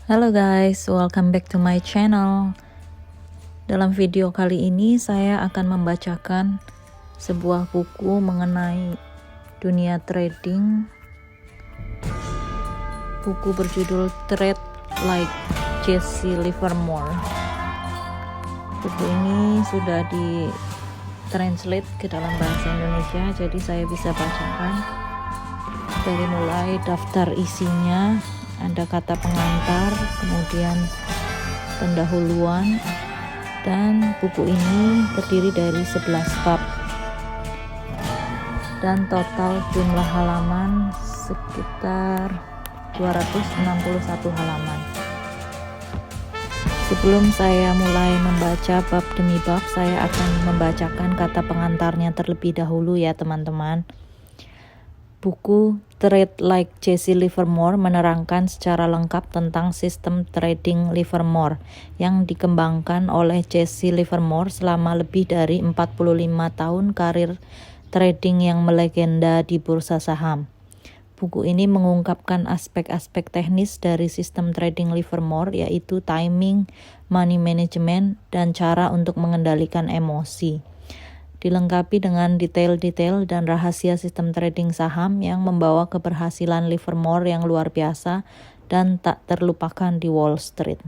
Halo guys, welcome back to my channel. Dalam video kali ini saya akan membacakan sebuah buku mengenai dunia trading. Buku berjudul Trade Like Jesse Livermore. Buku ini sudah di-translate ke dalam bahasa Indonesia, jadi saya bisa bacakan dari mulai daftar isinya. Ada kata pengantar, kemudian pendahuluan, dan buku ini terdiri dari 11 bab dan total jumlah halaman sekitar 261 halaman. Sebelum saya mulai membaca bab demi bab, saya akan membacakan kata pengantarnya terlebih dahulu ya teman-teman. Buku Trade Like Jesse Livermore menerangkan secara lengkap tentang sistem trading Livermore yang dikembangkan oleh Jesse Livermore selama lebih dari 45 tahun karir trading yang melegenda di bursa saham. Buku ini mengungkapkan aspek-aspek teknis dari sistem trading Livermore, yaitu timing, money management, dan cara untuk mengendalikan emosi. Dilengkapi dengan detail-detail dan rahasia sistem trading saham yang membawa keberhasilan Livermore yang luar biasa dan tak terlupakan di Wall Street.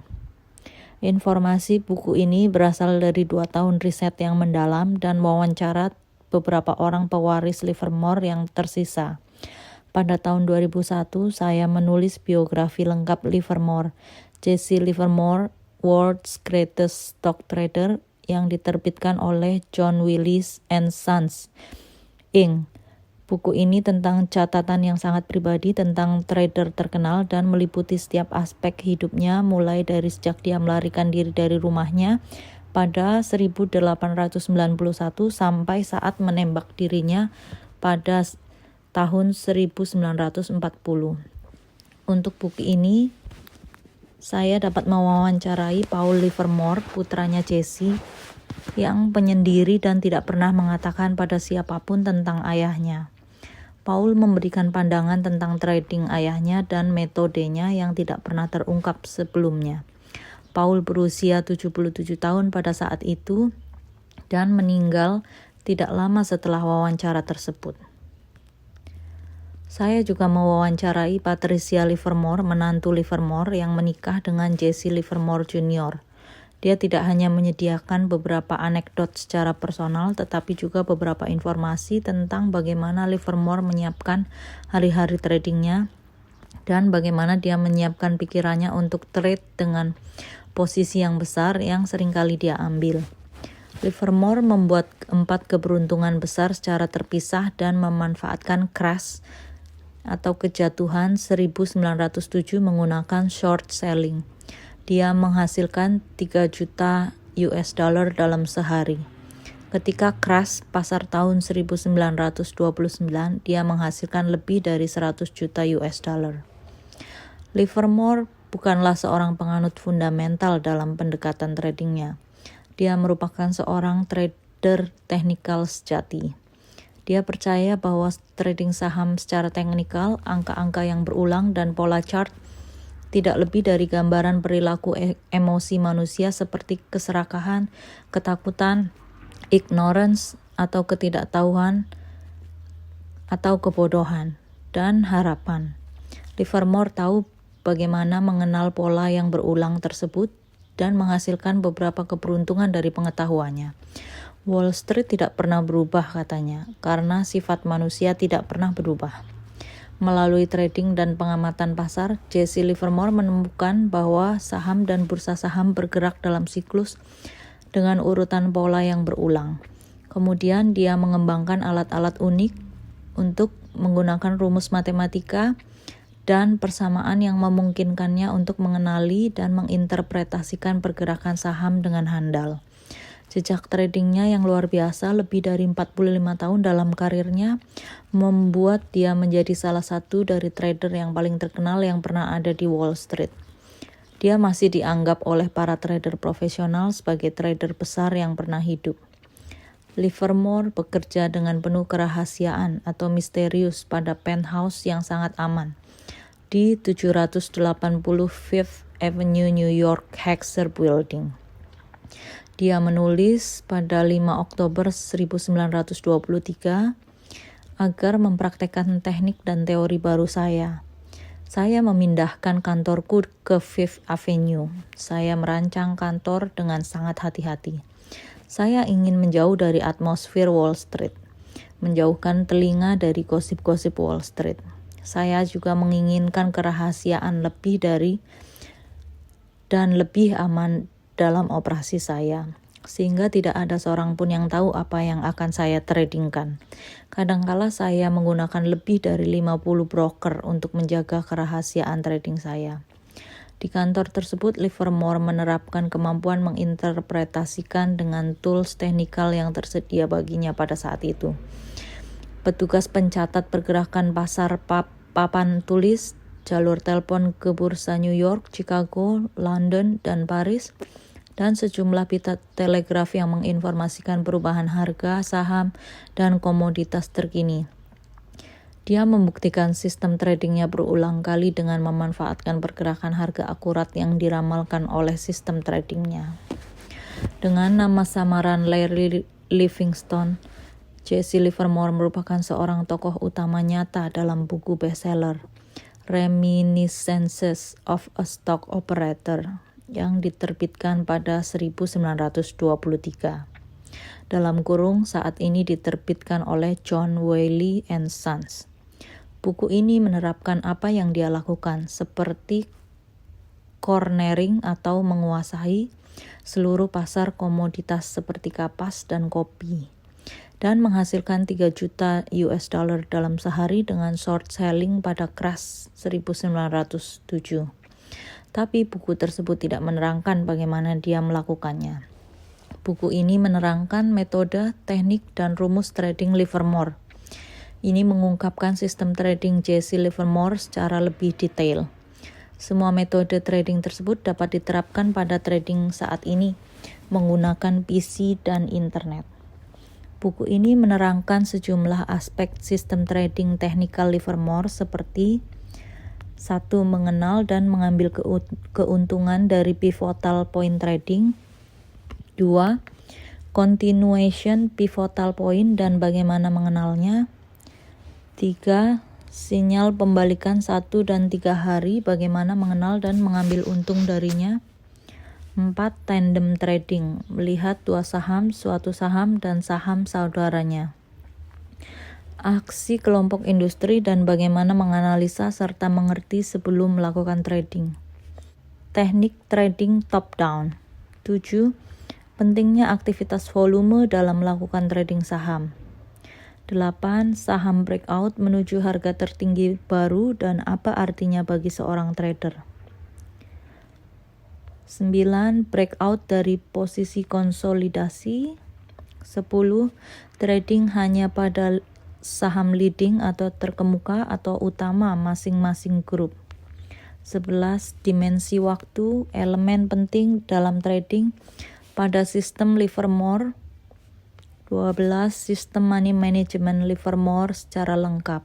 Informasi buku ini berasal dari 2 tahun riset yang mendalam dan wawancara beberapa orang pewaris Livermore yang tersisa. Pada tahun 2001, saya menulis biografi lengkap Livermore, Jesse Livermore, World's Greatest Stock Trader, yang diterbitkan oleh John Willis & Sons, Inc. Buku ini tentang catatan yang sangat pribadi tentang trader terkenal dan meliputi setiap aspek hidupnya, mulai dari sejak dia melarikan diri dari rumahnya pada 1891 sampai saat menembak dirinya pada tahun 1940. Untuk buku ini, saya dapat mewawancarai Paul Livermore, putranya Jesse, yang penyendiri dan tidak pernah mengatakan pada siapapun tentang ayahnya. Paul memberikan pandangan tentang trading ayahnya dan metodenya yang tidak pernah terungkap sebelumnya. Paul berusia 77 tahun pada saat itu dan meninggal tidak lama setelah wawancara tersebut. Saya juga mewawancarai Patricia Livermore, menantu Livermore yang menikah dengan Jesse Livermore Jr. Dia tidak hanya menyediakan beberapa anekdot secara personal, tetapi juga beberapa informasi tentang bagaimana Livermore menyiapkan hari-hari tradingnya dan bagaimana dia menyiapkan pikirannya untuk trade dengan posisi yang besar yang seringkali dia ambil. Livermore membuat 4 keberuntungan besar secara terpisah dan memanfaatkan crash atau kejatuhan 1907 menggunakan short selling. Dia menghasilkan 3 juta US dollar dalam sehari. Ketika crash pasar tahun 1929, dia menghasilkan lebih dari 100 juta US dollar. Livermore bukanlah seorang penganut fundamental dalam pendekatan tradingnya. Dia merupakan seorang trader teknikal sejati. Dia percaya bahwa trading saham secara teknikal, angka-angka yang berulang, dan pola chart tidak lebih dari gambaran perilaku emosi manusia seperti keserakahan, ketakutan, ignorance, atau ketidaktahuan, atau kebodohan, dan harapan. Livermore tahu bagaimana mengenal pola yang berulang tersebut dan menghasilkan beberapa keberuntungan dari pengetahuannya. Wall Street tidak pernah berubah, katanya, karena sifat manusia tidak pernah berubah. Melalui trading dan pengamatan pasar, Jesse Livermore menemukan bahwa saham dan bursa saham bergerak dalam siklus dengan urutan pola yang berulang. Kemudian dia mengembangkan alat-alat unik untuk menggunakan rumus matematika dan persamaan yang memungkinkannya untuk mengenali dan menginterpretasikan pergerakan saham dengan handal. Jejak tradingnya yang luar biasa, lebih dari 45 tahun dalam karirnya, membuat dia menjadi salah satu dari trader yang paling terkenal yang pernah ada di Wall Street. Dia masih dianggap oleh para trader profesional sebagai trader besar yang pernah hidup. Livermore bekerja dengan penuh kerahasiaan atau misterius pada penthouse yang sangat aman di 780 Fifth Avenue, New York, Heckscher Building. Dia menulis pada 5 Oktober 1923 agar mempraktekkan teknik dan teori baru saya. Saya memindahkan kantorku ke Fifth Avenue. Saya merancang kantor dengan sangat hati-hati. Saya ingin menjauh dari atmosfer Wall Street, menjauhkan telinga dari gosip-gosip Wall Street. Saya juga menginginkan kerahasiaan lebih dan lebih aman dalam operasi saya, sehingga tidak ada seorang pun yang tahu apa yang akan saya tradingkan. Kadangkala saya menggunakan lebih dari 50 broker untuk menjaga kerahasiaan trading saya. Di kantor tersebut, Livermore menerapkan kemampuan menginterpretasikan dengan tools teknikal yang tersedia baginya pada saat itu. Petugas pencatat pergerakan pasar papan tulis, jalur telepon ke bursa New York, Chicago, London, dan Paris, dan sejumlah pita telegraf yang menginformasikan perubahan harga, saham, dan komoditas terkini. Dia membuktikan sistem tradingnya berulang kali dengan memanfaatkan pergerakan harga akurat yang diramalkan oleh sistem tradingnya. Dengan nama samaran Larry Livingstone, Jesse Livermore merupakan seorang tokoh utama nyata dalam buku bestseller Reminiscences of a Stock Operator yang diterbitkan pada 1923. Dalam kurung saat ini diterbitkan oleh John Wiley & Sons. Buku ini menerapkan apa yang dia lakukan, seperti cornering atau menguasai seluruh pasar komoditas seperti kapas dan kopi, dan menghasilkan 3 juta US dollar dalam sehari dengan short selling pada crash 1907. Tapi buku tersebut tidak menerangkan bagaimana dia melakukannya. Buku ini menerangkan metode, teknik, dan rumus trading Livermore. Ini mengungkapkan sistem trading Jesse Livermore secara lebih detail. Semua metode trading tersebut dapat diterapkan pada trading saat ini menggunakan PC dan internet. Buku ini menerangkan sejumlah aspek sistem trading teknikal Livermore seperti 1. Mengenal dan mengambil keuntungan dari pivotal point trading. 2. Continuation pivotal point dan bagaimana mengenalnya. 3. Sinyal pembalikan 1 dan 3 hari, bagaimana mengenal dan mengambil untung darinya. 4. Tandem trading, melihat dua saham, suatu saham, dan saham saudaranya. Aksi kelompok industri dan bagaimana menganalisa serta mengerti sebelum melakukan trading. Teknik trading top-down. 7. Pentingnya aktivitas volume dalam melakukan trading saham. 8. Saham breakout menuju harga tertinggi baru dan apa artinya bagi seorang trader. 9. Breakout dari posisi konsolidasi. 10. Trading hanya pada saham leading atau terkemuka atau utama masing-masing grup. 11. Dimensi waktu, elemen penting dalam trading pada sistem Livermore. 12. Sistem money management Livermore secara lengkap.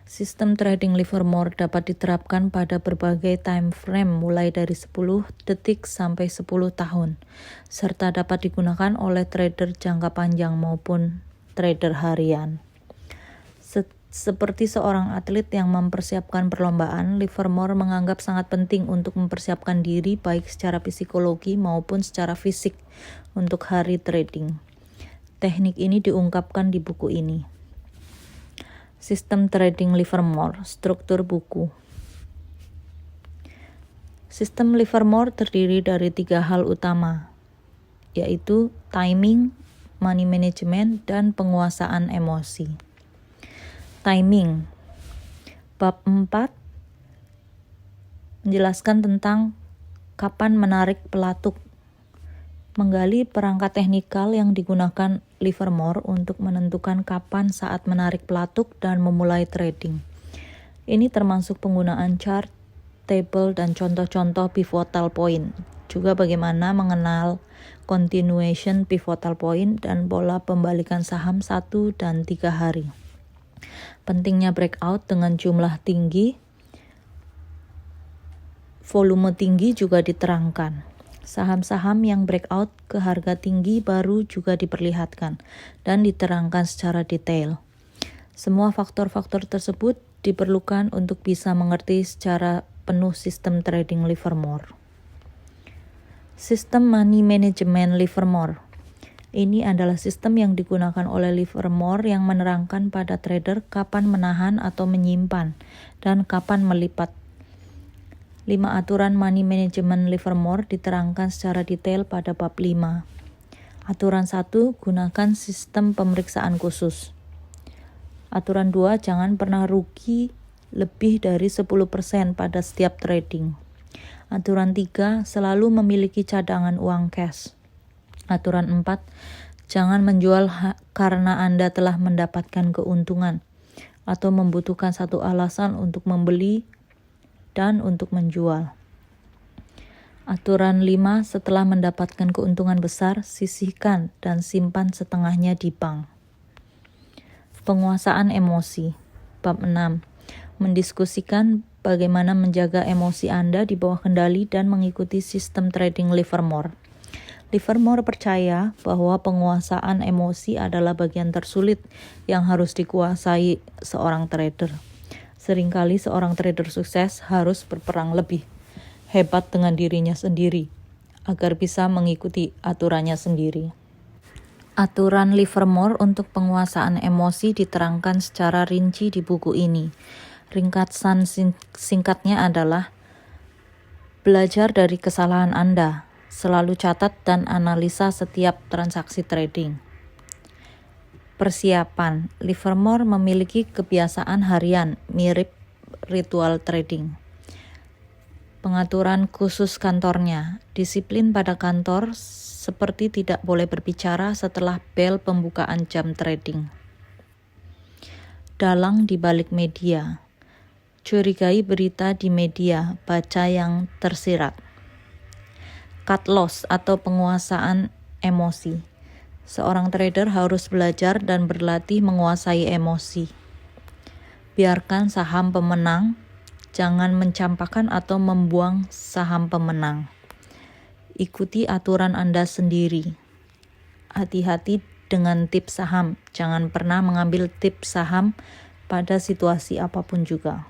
Sistem trading Livermore dapat diterapkan pada berbagai time frame mulai dari 10 detik sampai 10 tahun, serta dapat digunakan oleh trader jangka panjang maupun trader harian. Seperti seorang atlet yang mempersiapkan perlombaan, Livermore menganggap sangat penting untuk mempersiapkan diri baik secara psikologi maupun secara fisik untuk hari trading. Teknik ini diungkapkan di buku ini. Sistem trading Livermore, struktur buku. Sistem Livermore terdiri dari 3 hal utama, yaitu timing, money management, dan penguasaan emosi. Timing. Bab 4 menjelaskan tentang kapan menarik pelatuk, menggali perangkat teknikal yang digunakan Livermore untuk menentukan kapan saat menarik pelatuk dan memulai trading. Ini termasuk penggunaan chart, table, dan contoh-contoh pivotal point. Juga bagaimana mengenal continuation pivotal point dan pola pembalikan saham 1 dan 3 hari. Pentingnya breakout dengan jumlah tinggi, Volume tinggi juga diterangkan. Saham-saham yang breakout ke harga tinggi baru juga diperlihatkan dan diterangkan secara detail. Semua faktor-faktor tersebut diperlukan untuk bisa mengerti secara penuh sistem trading Livermore. Sistem Money Management Livermore. Ini adalah sistem yang digunakan oleh Livermore yang menerangkan pada trader kapan menahan atau menyimpan dan kapan melipat. 5 aturan Money Management Livermore diterangkan secara detail pada bab 5. Aturan 1, gunakan sistem pemeriksaan khusus. Aturan 2, jangan pernah rugi lebih dari 10% pada setiap trading. Aturan 3, selalu memiliki cadangan uang cash. Aturan 4, jangan menjual karena Anda telah mendapatkan keuntungan atau membutuhkan satu alasan untuk membeli dan untuk menjual. Aturan 5, setelah mendapatkan keuntungan besar, sisihkan dan simpan setengahnya di bank. Penguasaan emosi. Bab 6. Mendiskusikan bagaimana menjaga emosi Anda di bawah kendali dan mengikuti sistem trading Livermore. Livermore percaya bahwa penguasaan emosi adalah bagian tersulit yang harus dikuasai seorang trader. Seringkali seorang trader sukses harus berperang lebih hebat dengan dirinya sendiri agar bisa mengikuti aturannya sendiri. Aturan Livermore untuk penguasaan emosi diterangkan secara rinci di buku ini. Ringkasan singkatnya adalah: belajar dari kesalahan Anda. Selalu catat dan analisa setiap transaksi trading. Persiapan. Livermore memiliki kebiasaan harian mirip ritual trading. Pengaturan khusus kantornya. Disiplin pada kantor seperti tidak boleh berbicara setelah bel pembukaan jam trading. Dalang di balik media. Curigai berita di media, baca yang tersirat. Cut loss atau penguasaan emosi. Seorang trader harus belajar dan berlatih menguasai emosi. Biarkan saham pemenang, jangan mencampakkan atau membuang saham pemenang. Ikuti aturan Anda sendiri. Hati-hati dengan tips saham, jangan pernah mengambil tips saham pada situasi apapun juga.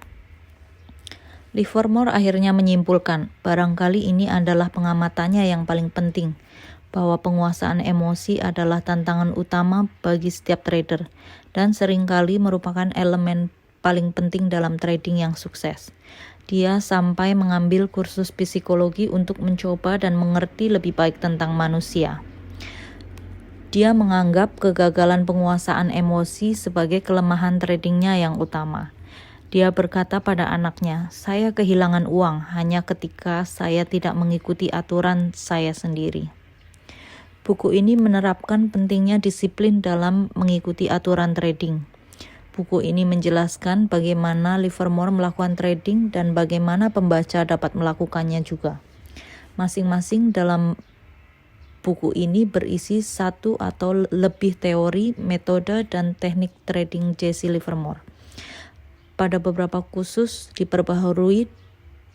Livermore akhirnya menyimpulkan, barangkali ini adalah pengamatannya yang paling penting, bahwa penguasaan emosi adalah tantangan utama bagi setiap trader, dan seringkali merupakan elemen paling penting dalam trading yang sukses. Dia sampai mengambil kursus psikologi untuk mencoba dan mengerti lebih baik tentang manusia. Dia menganggap kegagalan penguasaan emosi sebagai kelemahan tradingnya yang utama. Dia berkata pada anaknya, "Saya kehilangan uang hanya ketika saya tidak mengikuti aturan saya sendiri." Buku ini menerapkan pentingnya disiplin dalam mengikuti aturan trading. Buku ini menjelaskan bagaimana Livermore melakukan trading dan bagaimana pembaca dapat melakukannya juga. Masing-masing dalam buku ini berisi satu atau lebih teori, metode, dan teknik trading Jesse Livermore. Pada beberapa khusus diperbaharui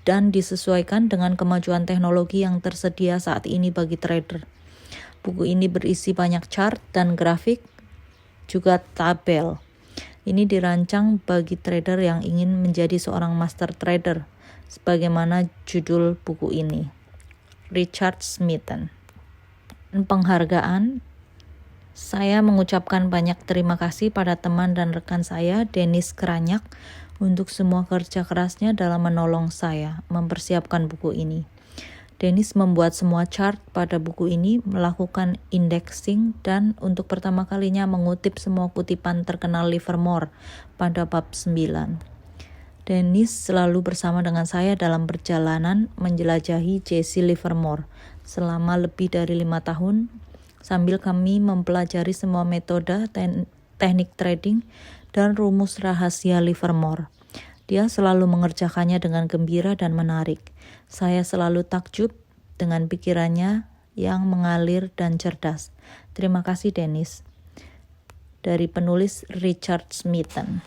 dan disesuaikan dengan kemajuan teknologi yang tersedia saat ini bagi trader. Buku ini berisi banyak chart dan grafik, juga tabel. Ini dirancang bagi trader yang ingin menjadi seorang master trader, sebagaimana judul buku ini. Richard Smeaton. Penghargaan. Saya mengucapkan banyak terima kasih pada teman dan rekan saya, Dennis Kranyak, untuk semua kerja kerasnya dalam menolong saya mempersiapkan buku ini. Dennis membuat semua chart pada buku ini, melakukan indexing, dan untuk pertama kalinya mengutip semua kutipan terkenal Livermore pada bab 9. Dennis selalu bersama dengan saya dalam perjalanan menjelajahi Jesse Livermore selama lebih dari 5 tahun, sambil kami mempelajari semua metode, teknik trading, dan rumus rahasia Livermore. Dia selalu mengerjakannya dengan gembira dan menarik. Saya selalu takjub dengan pikirannya yang mengalir dan cerdas. Terima kasih, Dennis. Dari penulis Richard Smeaton.